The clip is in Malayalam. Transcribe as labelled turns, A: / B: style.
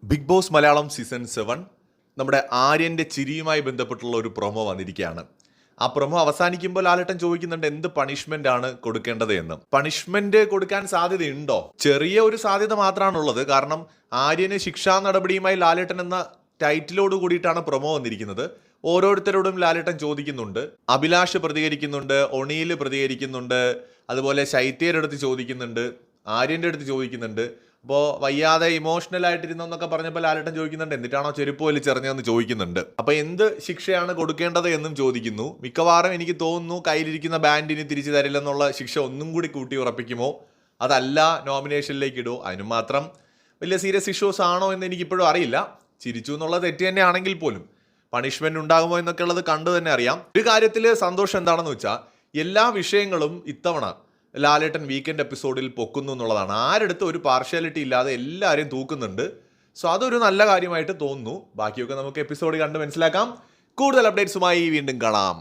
A: ബിഗ് ബോസ് മലയാളം സീസൺ 7 നമ്മുടെ ആര്യൻ്റെ ചിരിയുമായി ബന്ധപ്പെട്ടുള്ള ഒരു പ്രൊമോ വന്നിരിക്കുകയാണ്. ആ പ്രൊമോ അവസാനിക്കുമ്പോൾ ലാലേട്ടൻ ചോദിക്കുന്നുണ്ട് എന്ത് പണിഷ്മെന്റ് ആണ് കൊടുക്കേണ്ടത് എന്ന്. പണിഷ്മെന്റ് കൊടുക്കാൻ സാധ്യതയുണ്ടോ? ചെറിയ ഒരു സാധ്യത മാത്രമാണുള്ളത്. കാരണം ആര്യന് ശിക്ഷാ നടപടിയുമായി ലാലേട്ടൻ എന്ന ടൈറ്റിലോട് കൂടിയിട്ടാണ് പ്രൊമോ വന്നിരിക്കുന്നത്. ഓരോരുത്തരോടും ലാലേട്ടൻ ചോദിക്കുന്നുണ്ട്. അഭിലാഷ് പ്രതികരിക്കുന്നുണ്ട്, ഒണിയിൽ പ്രതികരിക്കുന്നുണ്ട്, അതുപോലെ ശൈത്യയുടെ അടുത്ത് ചോദിക്കുന്നുണ്ട്, ആര്യൻ്റെ അടുത്ത് ചോദിക്കുന്നുണ്ട്. അപ്പോൾ വയ്യാതെ ഇമോഷണൽ ആയിട്ടിരുന്നൊക്കെ പറഞ്ഞപ്പോൾ ലാലേട്ടൻ ചോദിക്കുന്നുണ്ട് എന്നിട്ടാണോ ചെരുപ്പ് വലിച്ചെറിഞ്ഞതെന്ന് ചോദിക്കുന്നുണ്ട്. അപ്പോൾ എന്ത് ശിക്ഷയാണ് കൊടുക്കേണ്ടത് എന്നും ചോദിക്കുന്നു. മിക്കവാറും എനിക്ക് തോന്നുന്നു കയ്യിലിരിക്കുന്ന ബാൻഡിന് തിരിച്ചു തരില്ലെന്നുള്ള ശിക്ഷ ഒന്നും കൂടി കൂട്ടി ഉറപ്പിക്കുമോ, അതല്ല നോമിനേഷനിലേക്ക് ഇടുമോ, അതിന് മാത്രം വലിയ സീരിയസ് ഇഷ്യൂസ് ആണോ എന്ന് എനിക്കിപ്പോഴും അറിയില്ല. ചിരിച്ചു എന്നുള്ളത് തെറ്റ് തന്നെയാണെങ്കിൽ പോലും പണിഷ്മെന്റ് ഉണ്ടാകുമോ എന്നൊക്കെ ഉള്ളത് കണ്ടു തന്നെ അറിയാം. ഒരു കാര്യത്തിൽ സന്തോഷം എന്താണെന്ന് വെച്ചാൽ എല്ലാ വിഷയങ്ങളും ഇത്തവണ ലാലേട്ടൻ വീക്കെൻഡ് എപ്പിസോഡിൽ പൊക്കുന്നു എന്നുള്ളതാണ്. ആരെടുത്ത് ഒരു പാർഷ്യാലിറ്റി ഇല്ലാതെ എല്ലാവരെയും തൂക്കുന്നുണ്ട്. സോ അതൊരു നല്ല കാര്യമായിട്ട് തോന്നുന്നു. ബാക്കിയൊക്കെ നമുക്ക് എപ്പിസോഡ് കണ്ട് മനസ്സിലാക്കാം. കൂടുതൽ അപ്ഡേറ്റ്സുമായി വീണ്ടും കാണാം.